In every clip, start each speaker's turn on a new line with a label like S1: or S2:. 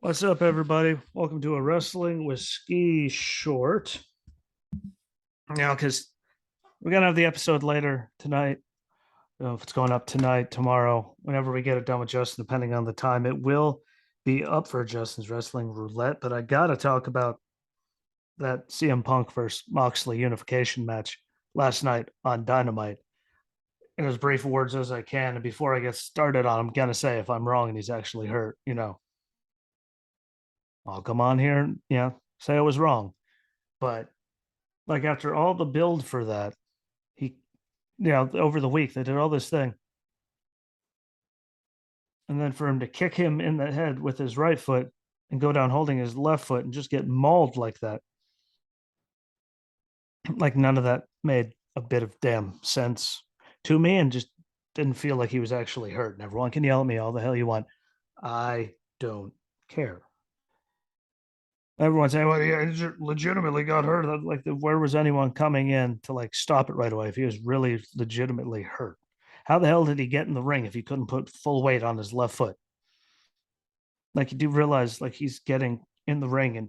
S1: What's up, everybody? Welcome to a Wrestling with Ski short. Because we're going to have the episode later tonight. If it's going up tonight, tomorrow, whenever we get it done with Justin, depending on the time, it will be up for Justin's Wrestling Roulette. But I got to talk about that CM Punk versus Moxley unification match last night on Dynamite in as brief words as I can. And before I get started on, I'm going to say if I'm wrong and he's actually hurt, I'll come on here and, say I was wrong. But like after all the build for that, he, over the week they did all this thing. And then for him to kick him in the head with his right foot and go down holding his left foot and just get mauled like that. Like none of that made a bit of damn sense to me and just didn't feel like he was actually hurt. And everyone can yell at me all the hell you want. I don't care. Everyone's saying, well, yeah, he legitimately got hurt. Like, where was anyone coming in to like stop it right away if he was really legitimately hurt? How the hell did he get in the ring if he couldn't put full weight on his left foot? Like, you do realize, like, he's getting in the ring and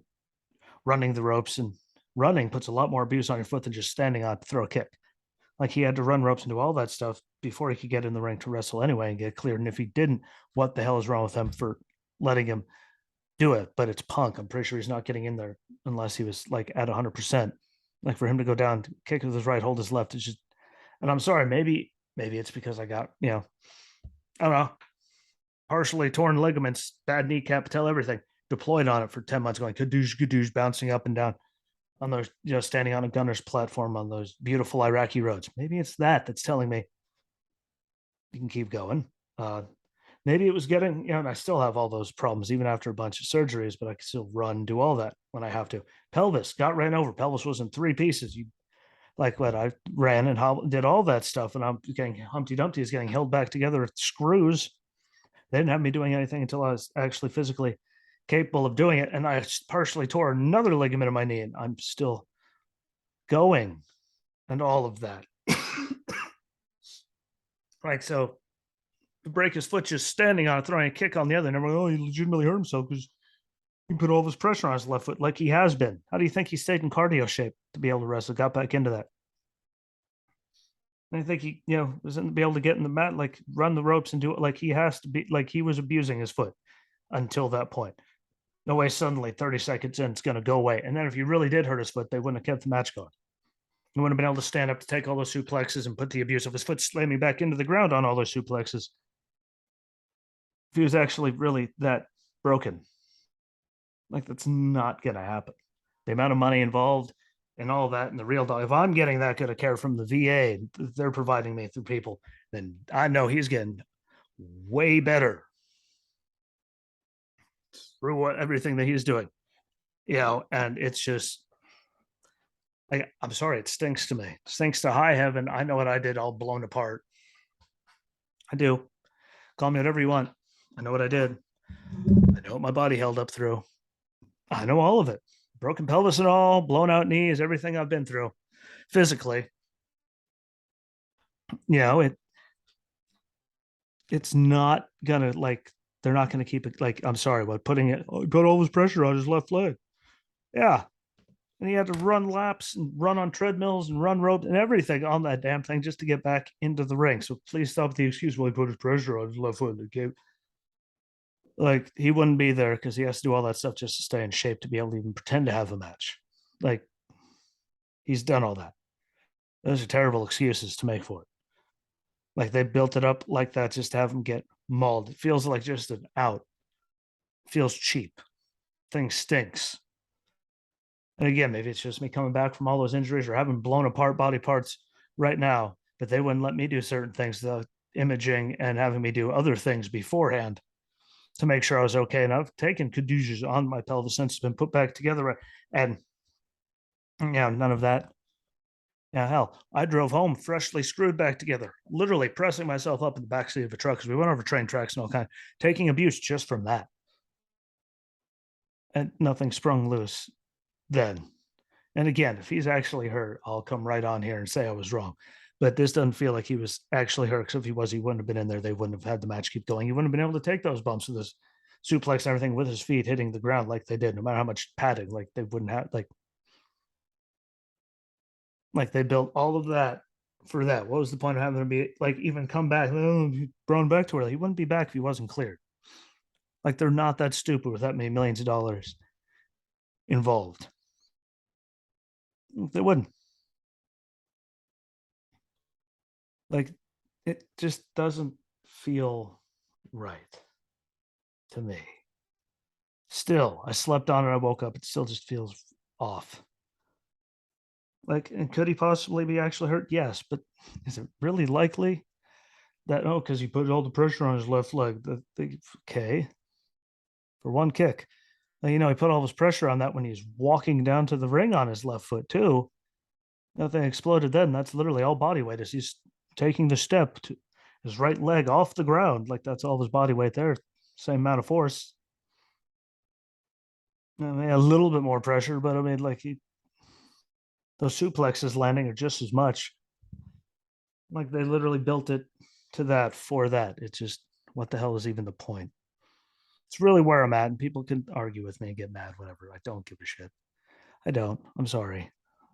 S1: running the ropes, and running puts a lot more abuse on your foot than just standing on to throw a kick. Like, he had to run ropes and do all that stuff before he could get in the ring to wrestle anyway and get cleared. And if he didn't, what the hell is wrong with him for letting him do it? But it's Punk. I'm pretty sure he's not getting in there unless he was like at 100%. Like, for him to go down, kick with his right, hold his left, it's just. And I'm sorry, maybe it's because I got, I don't know, partially torn ligaments, bad kneecap, patella, everything deployed on it for 10 months, going kadoosh, bouncing up and down on those, standing on a gunner's platform on those beautiful Iraqi roads. Maybe it's that's telling me you can keep going. Maybe it was getting, and I still have all those problems even after a bunch of surgeries, but I can still run, do all that when I have to. Pelvis got ran over. Pelvis was in three pieces. You like what I ran and did all that stuff, and I'm getting Humpty Dumpty is getting held back together with screws. They didn't have me doing anything until I was actually physically capable of doing it, and I partially tore another ligament in my knee, and I'm still going, and all of that. Like, so to break his foot just standing on it, throwing a kick on the other, and everyone, oh, he legitimately hurt himself because he put all this pressure on his left foot, like he has been. How do you think he stayed in cardio shape to be able to wrestle? Got back into that. And I think he, wasn't be able to get in the mat, like run the ropes and do it like he has to be, like he was abusing his foot until that point. No way suddenly 30 seconds in, it's going to go away. And then if you really did hurt his foot, they wouldn't have kept the match going. He wouldn't have been able to stand up to take all those suplexes and put the abuse of his foot slamming back into the ground on all those suplexes. If he was actually really that broken, like, that's not going to happen. The amount of money involved and all that, and the real dog. If I'm getting that good of care from the VA, they're providing me through people, then I know he's getting way better through everything that he's doing. And it's just, I'm sorry, it stinks to me. It stinks to high heaven. I know what I did all blown apart. I do. Call me whatever you want. I know what I did. I know what my body held up through. I know all of it. Broken pelvis and all, blown out knees, everything I've been through physically. It's not gonna, like, they're not gonna keep it, like, I'm sorry, but putting it, put all this pressure on his left leg. Yeah. And he had to run laps and run on treadmills and run ropes and everything on that damn thing just to get back into the ring. So please stop the excuse. Well, he put his pressure on his left foot. Like, he wouldn't be there because he has to do all that stuff just to stay in shape to be able to even pretend to have a match. Like, he's done all that. Those are terrible excuses to make for it. Like, they built it up like that just to have him get mauled. It feels like just an out. It feels cheap. Thing stinks. And again, maybe it's just me coming back from all those injuries or having blown apart body parts right now, but they wouldn't let me do certain things, the imaging and having me do other things beforehand to make sure I was okay. And I've taken caduceus on my pelvis since it's been put back together. And none of that. Yeah, hell, I drove home freshly screwed back together, literally pressing myself up in the backseat of a truck because we went over train tracks and all kind, taking abuse just from that. And nothing sprung loose then. And again, if he's actually hurt, I'll come right on here and say I was wrong. But this doesn't feel like he was actually hurt, because if he was, he wouldn't have been in there. They wouldn't have had the match keep going. He wouldn't have been able to take those bumps of this suplex and everything with his feet hitting the ground like they did, no matter how much padding, like they wouldn't have like they built all of that for that. What was the point of having him be like even come back? Oh, he brought him back to where he wouldn't be back if he wasn't cleared. Like they're not that stupid with that many millions of dollars involved. They wouldn't. Like it just doesn't feel right to me. Still, I slept on it. I woke up. It still just feels off. Like, and could he possibly be actually hurt? Yes, but is it really likely that? Oh, because he put all the pressure on his left leg. Okay, for one kick. Now, he put all his pressure on that when he's walking down to the ring on his left foot too. Nothing exploded then. That's literally all body weight as he's taking the step to his right leg off the ground. Like that's all his body weight there. Same amount of force. I mean, a little bit more pressure, but I mean, like those suplexes landing are just as much. Like they literally built it to that for that. It's just what the hell is even the point? It's really where I'm at, and people can argue with me and get mad, whatever. I don't give a shit. I don't. I'm sorry.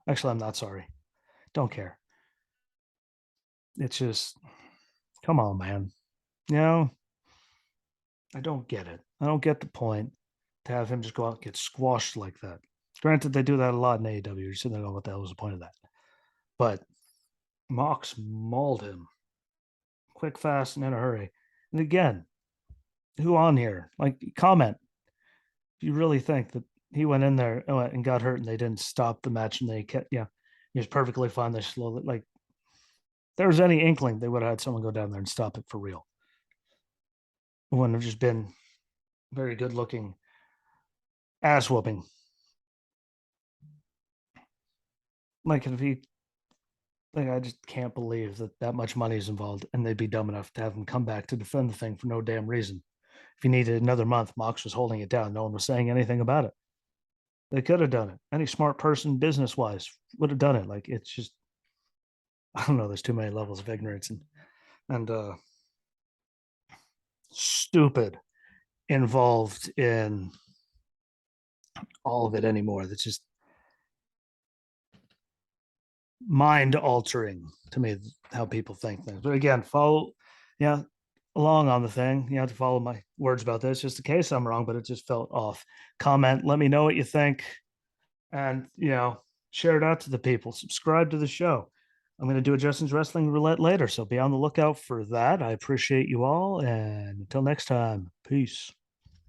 S1: Actually, I'm not sorry. Don't care. It's just, come on, man. You know, I don't get it. I don't get the point to have him just go out and get squashed like that. Granted, they do that a lot in AEW. You're sitting there going, what the hell was the point of that? But Mox mauled him quick, fast, and in a hurry. And again, who on here? Like, comment if you really think that he went in there and got hurt and they didn't stop the match and they kept, he was perfectly fine. They slowly, like, if there was any inkling, they would have had someone go down there and stop it for real. It wouldn't have just been very good looking ass whooping. Like, if he, like, I just can't believe that that much money is involved and they'd be dumb enough to have him come back to defend the thing for no damn reason. If he needed another month, Mox was holding it down. No one was saying anything about it. They could have done it. Any smart person, business wise, would have done it. Like it's just, I don't know. There's too many levels of ignorance and stupid involved in all of it anymore. That's just mind altering to me how people think things. But again, follow, yeah, along on the thing. You have to follow my words about this, just in case I'm wrong. But it just felt off. Comment. Let me know what you think, and share it out to the people. Subscribe to the show. I'm going to do a Justin's Wrestling Roulette later, so be on the lookout for that. I appreciate you all, and until next time, peace.